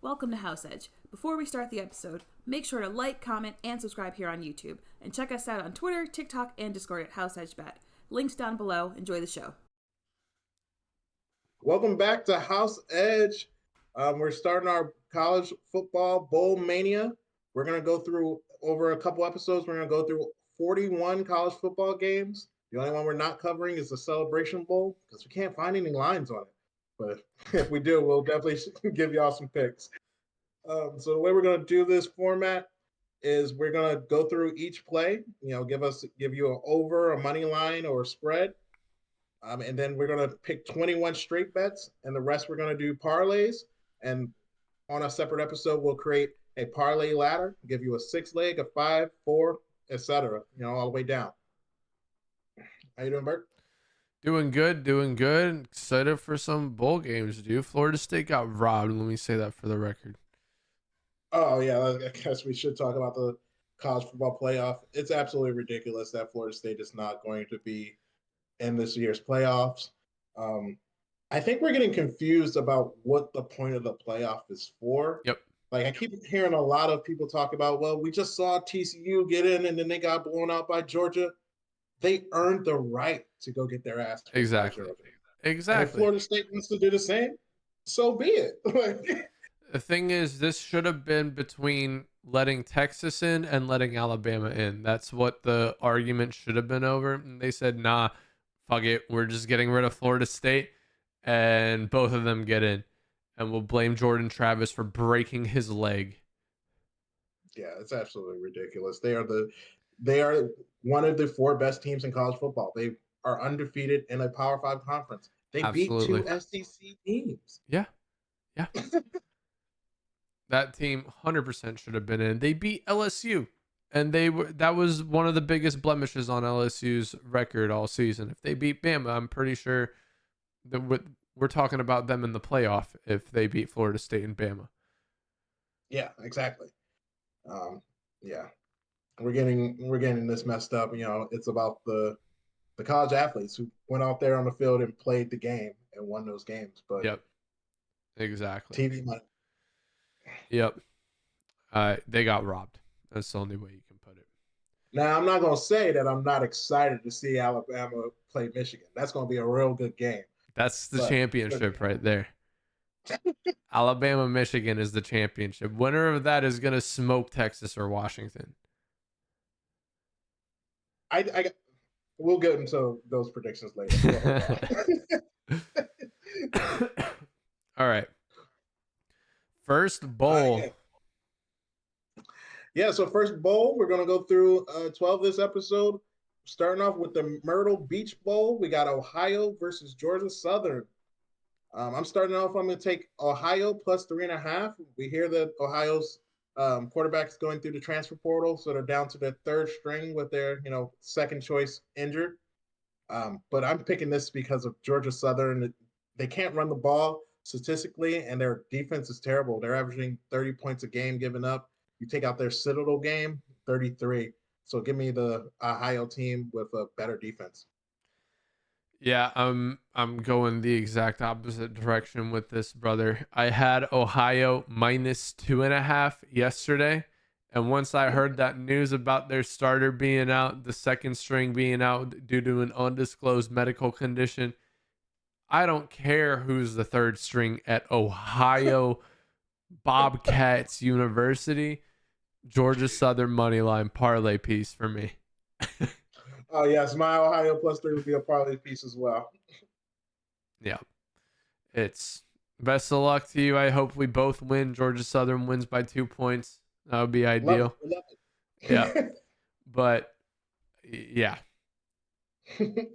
Welcome to House Edge. Before we start the episode, make sure to like, comment, and subscribe here on YouTube. And check us out on Twitter, TikTok, and Discord at House Edge Bet. Links down below. Enjoy the show. Welcome back to House Edge. We're starting our college football bowl mania. We're going to go through, over a couple episodes, we're going to go through 41 college football games. The only one we're not covering is the Celebration Bowl because we can't find any lines on it. But if we do, we'll definitely give y'all some picks. So the way we're going to do this format is we're going to go through each play, give you an over, a money line, or a spread. And then we're going to pick 21 straight bets, and the rest we're going to do parlays. And on a separate episode, we'll create a parlay ladder, give you a 6-leg, a 5, 4, etc. All the way down. How you doing, Bert? Doing good. Excited for some bowl games, dude. Florida State got robbed. Let me say that for the record. Oh, yeah. I guess we should talk about the college football playoff. It's absolutely ridiculous that Florida State is not going to be in this year's playoffs. I think we're getting confused about what the point of the playoff is for. Yep. Like, I keep hearing a lot of people talk about, well, we just saw TCU get in and then they got blown out by Georgia. They earned the right to go get their ass. Exactly. And if Florida State wants to do the same, so be it. The thing is, this should have been between letting Texas in and letting Alabama in. That's what the argument should have been over. And they said, nah, fuck it. We're just getting rid of Florida State and both of them get in. And we'll blame Jordan Travis for breaking his leg. Yeah, it's absolutely ridiculous. They are one of the 4 best teams in college football. They are undefeated in a Power 5 conference. They Absolutely. beat 2 SEC teams. Yeah. That team 100% should have been in. They beat LSU, and that was one of the biggest blemishes on LSU's record all season. If they beat Bama, I'm pretty sure that we're talking about them in the playoff if they beat Florida State and Bama. Yeah, exactly. Yeah. We're getting this messed up. It's about the college athletes who went out there on the field and played the game and won those games. But yep, exactly. TV money. Yep. They got robbed. That's the only way you can put it. Now, I'm not going to say that I'm not excited to see Alabama play Michigan. That's going to be a real good game. That's the championship right there. Alabama, Michigan is the championship. Winner of that is going to smoke Texas or Washington. We'll get into those predictions later. All right. First bowl. So first bowl, we're going to go through 12 this episode. Starting off with the Myrtle Beach Bowl. We got Ohio versus Georgia Southern. I'm starting off, I'm going to take Ohio plus 3.5. We hear that Ohio's quarterback is going through the transfer portal, so they're down to their 3rd string with their, second choice injured. But I'm picking this because of Georgia Southern. They can't run the ball statistically, and their defense is terrible. They're averaging 30 points a game given up. You take out their Citadel game, 33. So give me the Ohio team with a better defense. Yeah, I'm going the exact opposite direction with this, brother. I had Ohio minus 2.5 yesterday. And once I heard that news about their starter being out, the second string being out due to an undisclosed medical condition, I don't care who's the 3rd string at Ohio Bobcats University. Georgia Southern moneyline parlay piece for me. Oh, yes. My Ohio plus 3 would be a parlay piece as well. Yeah. It's best of luck to you. I hope we both win. Georgia Southern wins by 2 points. That would be ideal. Love it. Yeah. But, yeah.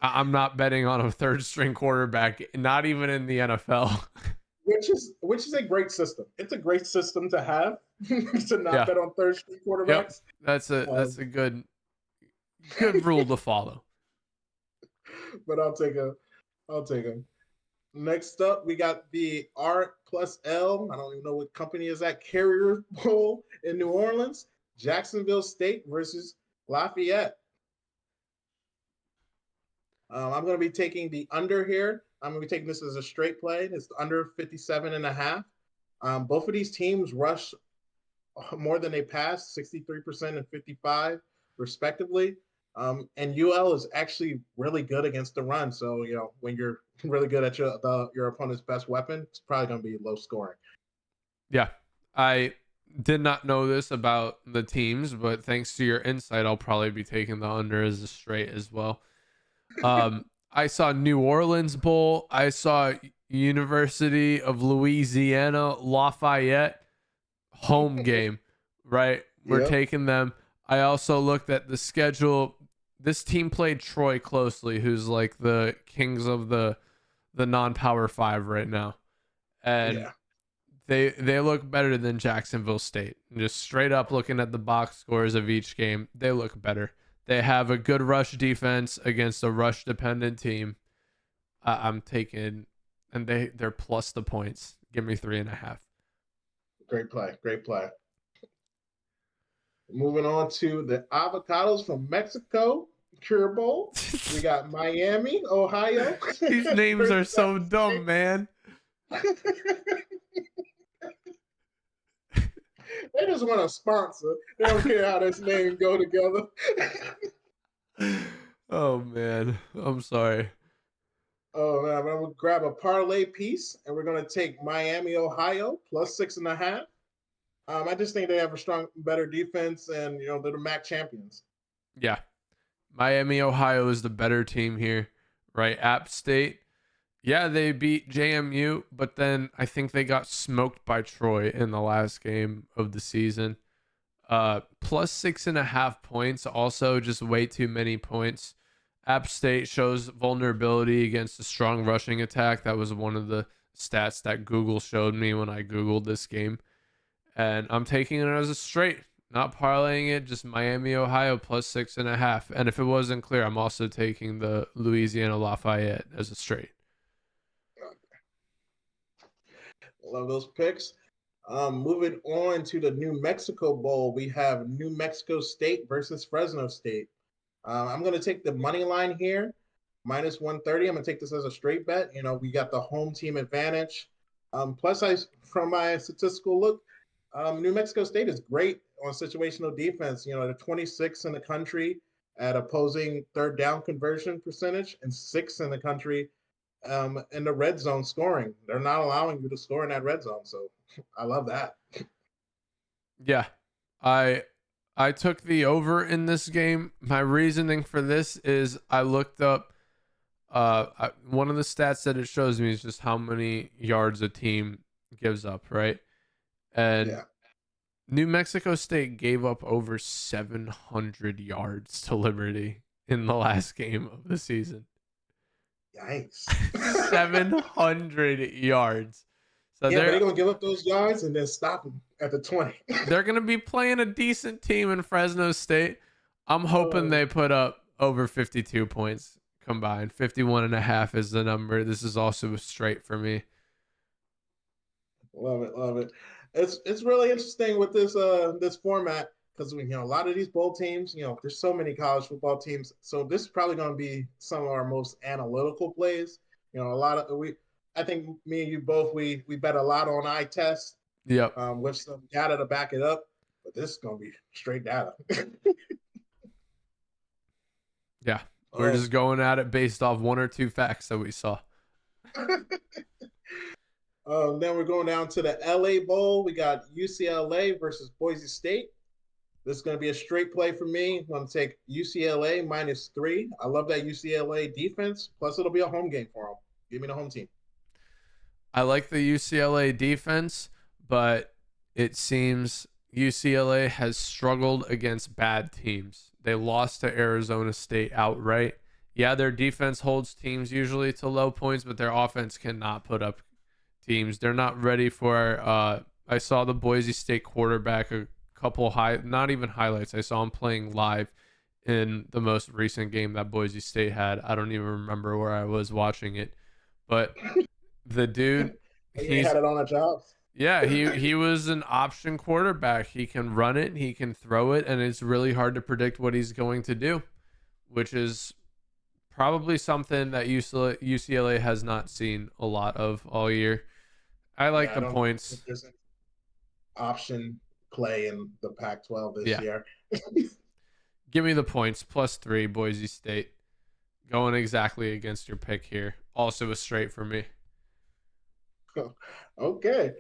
I'm not betting on a 3rd string quarterback, not even in the NFL. Which is a great system. It's a great system to have to not bet on 3rd string quarterbacks. Yep. That's a good rule to follow. But I'll take him. Next up, we got the R plus L. I don't even know what company is that. Carrier Bowl in New Orleans. Jacksonville State versus Lafayette. I'm going to be taking the under here. I'm going to be taking this as a straight play. It's under 57.5. Both of these teams rush more than they pass, 63% and 55 respectively. And UL is actually really good against the run. So, when you're really good at your opponent's best weapon, it's probably going to be low scoring. Yeah. I did not know this about the teams, but thanks to your insight, I'll probably be taking the under as a straight as well. I saw New Orleans Bowl. I saw University of Louisiana Lafayette home game, right? We're Yep. taking them. I also looked at the schedule. This team played Troy closely, who's like the kings of the non-power 5 right now. And Yeah. they look better than Jacksonville State. Just straight up looking at the box scores of each game, they look better. They have a good rush defense against a rush dependent team. I'm taking, and they're plus the points. Give me 3.5. Great play. Great play. Moving on to the avocados from Mexico Cure Bowl. We got Miami, Ohio. These names are so dumb, man. They just want a sponsor. They don't care how this name go together. Oh man, I'm sorry. Oh man, I'm gonna grab a parlay piece, and we're gonna take Miami, Ohio, plus 6.5. I just think they have a better defense, and they're the MAC champions. Yeah, Miami, Ohio is the better team here, right? App State, yeah, they beat JMU, but then I think they got smoked by Troy in the last game of the season. Plus 6.5 points, also just way too many points. App State shows vulnerability against a strong rushing attack. That was one of the stats that Google showed me when I Googled this game. And I'm taking it as a straight, not parlaying it, just Miami, Ohio plus 6.5. And if it wasn't clear, I'm also taking the Louisiana Lafayette as a straight. Love those picks. Moving on to the New Mexico Bowl, we have New Mexico State versus Fresno State. I'm going to take the money line here, minus 130. I'm going to take this as a straight bet. We got the home team advantage. Plus, from my statistical look, New Mexico State is great on situational defense. They're 26th in the country at opposing third down conversion percentage and 6th in the country in the red zone scoring. They're not allowing you to score in that red zone. So I love that. Yeah, I took the over in this game. My reasoning for this is I looked up one of the stats that it shows me is just how many yards a team gives up, right? And Yeah. New Mexico State gave up over 700 yards to Liberty in the last game of the season. Yikes. 700 yards. So yeah, but they're going to give up those yards and then stop them at the 20. They're going to be playing a decent team in Fresno State. I'm hoping they put up over 52 points combined. 51.5 is the number. This is also a straight for me. Love it, love it. It's really interesting with this format because a lot of these bowl teams, there's so many college football teams. So this is probably going to be some of our most analytical plays. I think me and you both we bet a lot on eye test. Yep. With some data to back it up, but this is gonna be straight data. Yeah, we're just going at it based off one or two facts that we saw. Then we're going down to the LA Bowl. We got UCLA versus Boise State. This is going to be a straight play for me. I'm going to take UCLA -3. I love that UCLA defense. Plus, it'll be a home game for them. Give me the home team. I like the UCLA defense, but it seems UCLA has struggled against bad teams. They lost to Arizona State outright. Yeah, their defense holds teams usually to low points, but their offense cannot put up teams. They're not ready for I saw the Boise State quarterback a couple not even highlights. I saw him playing live in the most recent game that Boise State had. I don't even remember where I was watching it. But the dude, he had it on a job. Yeah, he was an option quarterback. He can run it, he can throw it, and it's really hard to predict what he's going to do, which is probably something that UCLA has not seen a lot of all year. I like Yeah, I the don't think points. there's an option play in the Pac-12 this Yeah. year. Give me the points. +3, Boise State. Going exactly against your pick here. Also a straight for me. Okay.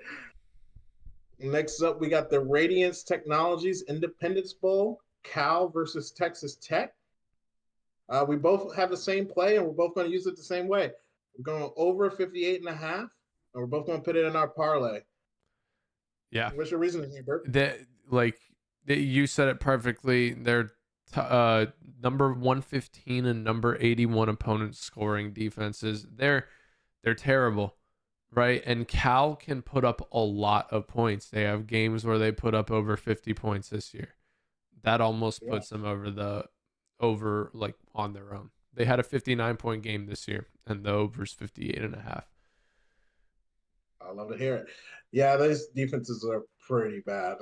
Next up, we got the Radiance Technologies Independence Bowl, Cal versus Texas Tech. We both have the same play, and we're both going to use it the same way. We're going over 58.5, and we're both going to put it in our parlay. Yeah. What's your reasoning here, Bert? You said it perfectly. They're number 115 and number 81 opponent scoring defenses. They're terrible, right? And Cal can put up a lot of points. They have games where they put up over 50 points this year. That almost Yeah, puts them over like on their own. They had a 59-point game this year, and the over's 58.5. I love to hear it. Yeah, those defenses are pretty bad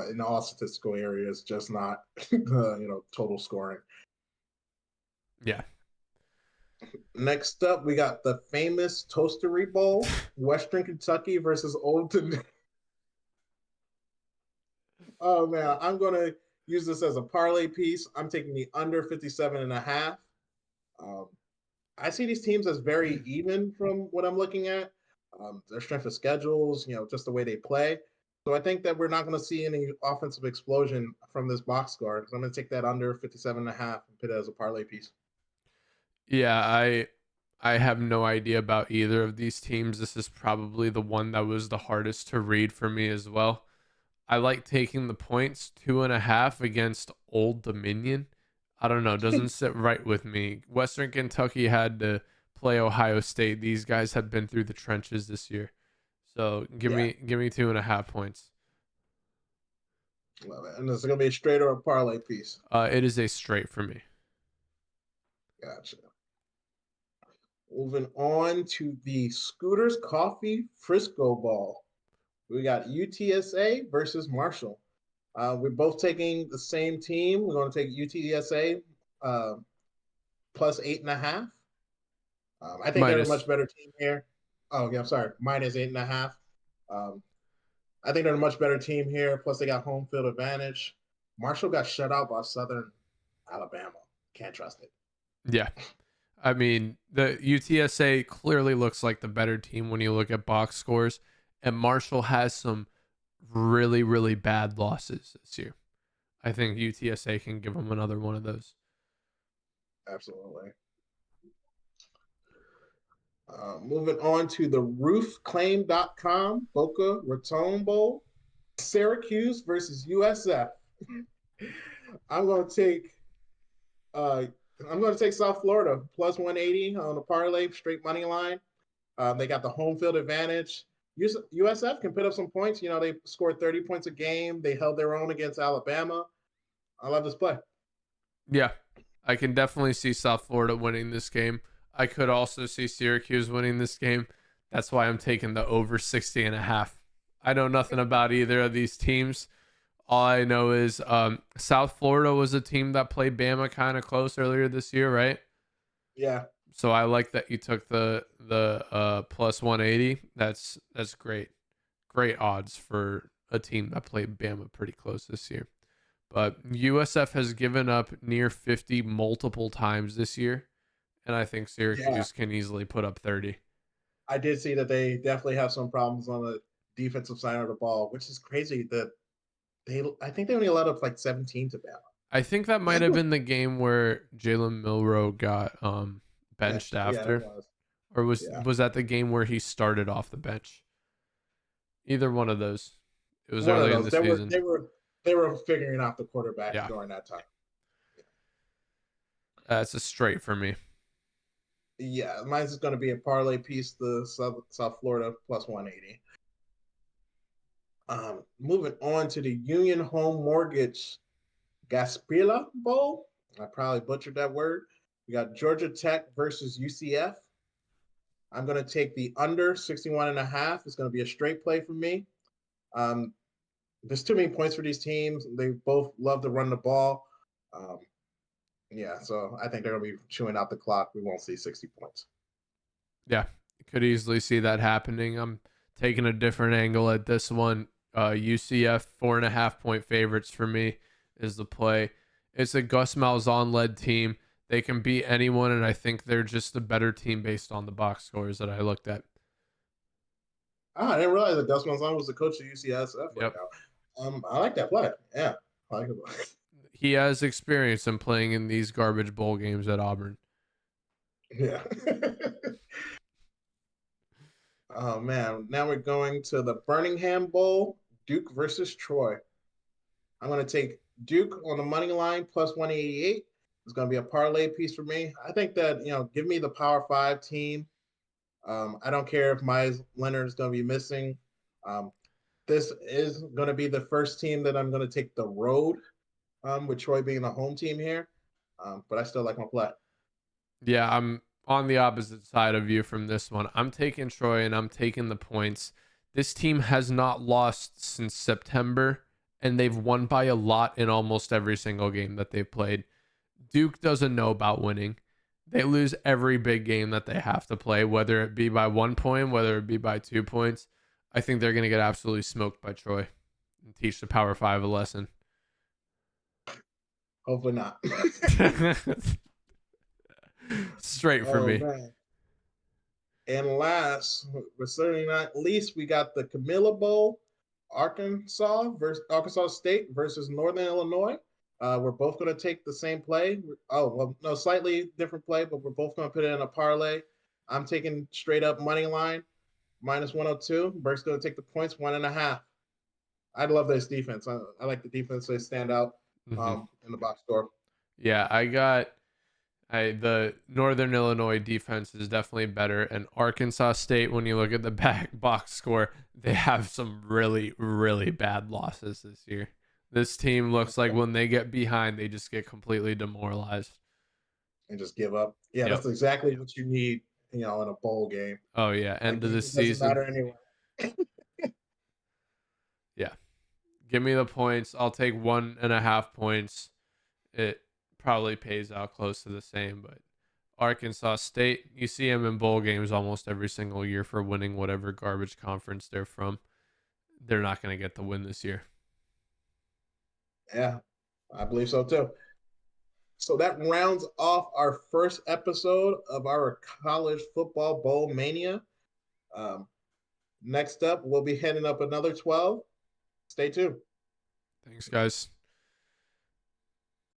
in all statistical areas, just not total scoring. Yeah. Next up, we got the famous Toastery Bowl, Western Kentucky versus Old. Oh man, I'm gonna use this as a parlay piece. I'm taking the under 57.5. Um, I see these teams as very even from what I'm looking at. Their strength of schedules, just the way they play. So I think that we're not going to see any offensive explosion from this box score. So I'm going to take that under 57.5 and put it as a parlay piece. Yeah, I have no idea about either of these teams. This is probably the one that was the hardest to read for me as well. I like taking the points 2.5 against Old Dominion. I don't know, doesn't sit right with me. Western Kentucky had to play Ohio State. These guys have been through the trenches this year. So give Yeah, me 2.5 points. love it. And it's going to be a straight or a parlay piece. It is a straight for me. Gotcha. Moving on to the Scooters Coffee Frisco Ball. We got UTSA versus Marshall. We're both taking the same team. We're going to take UTSA plus 8.5. I think they're a Minus. much better team here. Oh, yeah, I'm sorry. Minus 8.5. Um, I think they're a much better team here. Plus, they got home field advantage. Marshall got shut out by Southern Alabama. Can't trust it. Yeah. I mean, the UTSA clearly looks like the better team when you look at box scores, and Marshall has some really, really bad losses this year. I think UTSA can give them another one of those. Absolutely. Moving on to the roofclaim.com Boca Raton Bowl, Syracuse versus USF. I'm going to take uh, South Florida plus 180 on the parlay straight money line. They got the home field advantage. USF can put up some points. They scored 30 points a game. They held their own against Alabama. I love this play. Yeah, I can definitely see South Florida winning this game. I could also see Syracuse winning this game. That's why I'm taking the over 60.5. I know nothing about either of these teams. All I know is South Florida was a team that played Bama kind of close earlier this year, right? Yeah. So I like that you took the plus 180. That's great. Great odds for a team that played Bama pretty close this year. But USF has given up near 50 multiple times this year, and I think Yeah. Syracuse can easily put up 30. I did see that they definitely have some problems on the defensive side of the ball, which is crazy that I think they only allowed up like 17 to I think that might have been the game where Jalen Milroe got benched Yeah, that after, was. or was Yeah. was that the game where he started off the bench? Either one of those. It was One of early in those. the They were season. they were they were figuring out the quarterback Yeah, during that time. that's a straight for me. Yeah, mine's is going to be a parlay piece. The South Florida plus 180. Moving on to the Union Home Mortgage Gaspilla Bowl. I probably butchered that word. We got Georgia Tech versus UCF. I'm going to take the under 61.5. It's going to be a straight play for me. Um, there's too many points for these teams. They both love to run the ball. Um, yeah, so I think they're going to be chewing out the clock. We won't see 60 points. Yeah, could easily see that happening. taking a different angle at this one. UCF 4.5-point favorites for me is the play. It's a Gus Malzahn led team. They can beat anyone, and I think they're just a better team based on the box scores that I looked at. I didn't realize that Gus Malzahn was the coach of UCSF right Yep. now. I like that play. Yeah, I like it. He has experience in playing in these garbage bowl games at Auburn. Yeah. Oh man, now we're going to the Birmingham Bowl, Duke versus Troy. I'm going to take Duke on the money line plus 188. It's going to be a parlay piece for me. I think that, give me the Power 5 team. I don't care if Myles Leonard is going to be missing. This is going to be the first team that I'm going to take the road, with Troy being the home team here. But I still like my play. Yeah, I'm on the opposite side of you from this one. I'm taking Troy and I'm taking the points. This team has not lost since September, and they've won by a lot in almost every single game that they've played. Duke doesn't know about winning. They lose every big game that they have to play, whether it be by 1 point, whether it be by 2 points. I think they're going to get absolutely smoked by Troy and teach the Power 5 a lesson. Hopefully not. Straight for me. Man. And last, but certainly not least, we got the Camilla Bowl, Arkansas State versus Northern Illinois. We're both going to take the same play. Oh, well, no, slightly different play, but we're both going to put it in a parlay. I'm taking straight up money line, minus 102. Burke's going to take the points, 1.5. I love this defense. I like the defense. They stand out in the box score. Yeah, the Northern Illinois defense is definitely better, and Arkansas State, when you look at the back box score, they have some really, really bad losses this year. This team looks like when they get behind, they just get completely demoralized and just give up. Yeah, Yep. That's exactly what you need, in a bowl game. Oh yeah, end of the It season. doesn't matter anyway. Yeah, give me the points. I'll take 1.5 points. It probably pays out close to the same, but Arkansas State, you see them in bowl games almost every single year for winning whatever garbage conference they're from. They're not going to get the win this year. Yeah, I believe so too. So that rounds off our first episode of our college football bowl mania. Next up, we'll be heading up another 12. Stay tuned. Thanks, guys.